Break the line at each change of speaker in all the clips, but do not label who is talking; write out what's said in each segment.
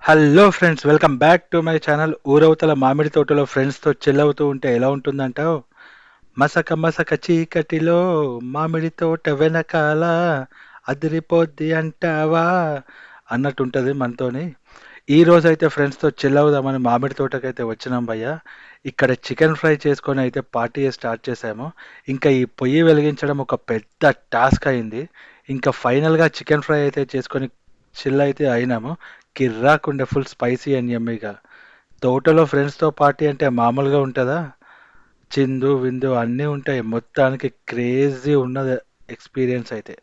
Hello friends, welcome back to my channel. ఊరవతల మామిడి తోటలో ఫ్రెండ్స్తో చిల్ అవుతూ ఉంటే ఎలా ఉంటుందంటావు? మసక మసక చీకటిలో మామిడి తోట వెనకాల అదిరిపోద్ది అంటావా అన్నట్టుంటుంది మనతోని. ఈ రోజు అయితే ఫ్రెండ్స్తో చిల్ అవుదామని మామిడి తోటకైతే వచ్చినాం భయ్య. ఇక్కడ చికెన్ ఫ్రై చేసుకొని అయితే పార్టీ స్టార్ట్ చేసాము. ఇంకా ఈ పొయ్యి వెలిగించడం ఒక పెద్ద టాస్క్ అయింది. ఇంకా ఫైనల్గా చికెన్ ఫ్రై అయితే చేసుకొని చిల్ అయితే అయినాము. కిర్రాకుండే ఫుల్ స్పైసీ అండ్ యమ్మీగా. తోటలో ఫ్రెండ్స్తో పార్టీ అంటే మామూలుగా ఉంటుందా? చిందు విందు అన్నీ ఉంటాయి. మొత్తానికి క్రేజీ ఉన్నది ఎక్స్పీరియన్స్ అయితే.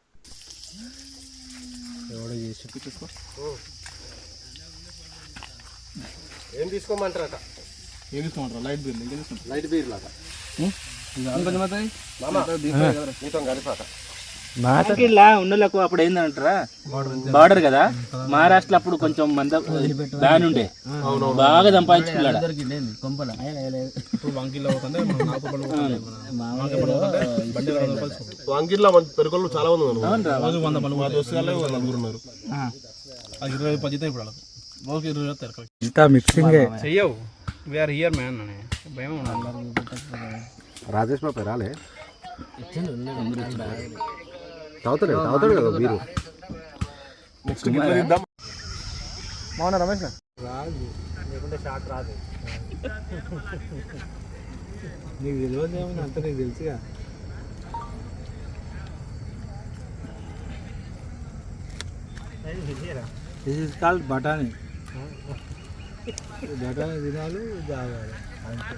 ఏం తీసుకోమంటారట?
ఏం తీసుకోమంటారా? లైట్ బీర్
లైట్ బీర్ లాగా మీతో కలిపాక
ఇలా ఉన్నలకు అప్పుడు ఏందంటారా, బార్డర్ కదా, మహారాష్ట్ర అప్పుడు కొంచెం మంద బ్యాన్ ఉండే, బాగా సంపాదించుకున్నాడు.
వంగిర్లో పెరుగులు చాలా మంది ఉన్నారు. మా దోస్తుగాళ్ళే నలుగురు ఉన్నారు.
20 10 ఇప్పుడు వాళ్ళకి 20
ఇంత మిక్సింగ్
చెయ్యవు. వీఆర్ హియర్ మ్యాన్ అని భయం
రాజేష్ బాబు రాలే, తాగుతాడు కదా మీరు. నెక్స్ట్ ఇద్దాం.
బాగున్నా రమేష్
రాదు, లేకుంటే షార్ట్ రాదు.
నీకు తెలియదు ఏమన్నా, అంత నీకు తెలుసుగా. దిస్ ఇస్ కాల్డ్ బఠానీ. బఠానీ తినాలి, తాగాలి అంతే.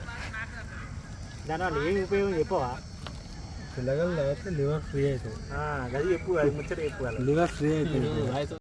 దానివల్ల ఏమి ఉపయోగం చెప్పవా?
పిల్లగాళ్ళు తాగితే లివర్ ఫ్రీ అవుతుంది.
అది చెప్పు, అది ముచ్చట చెప్పు.
లివర్ ఫ్రీ అవుతుంది.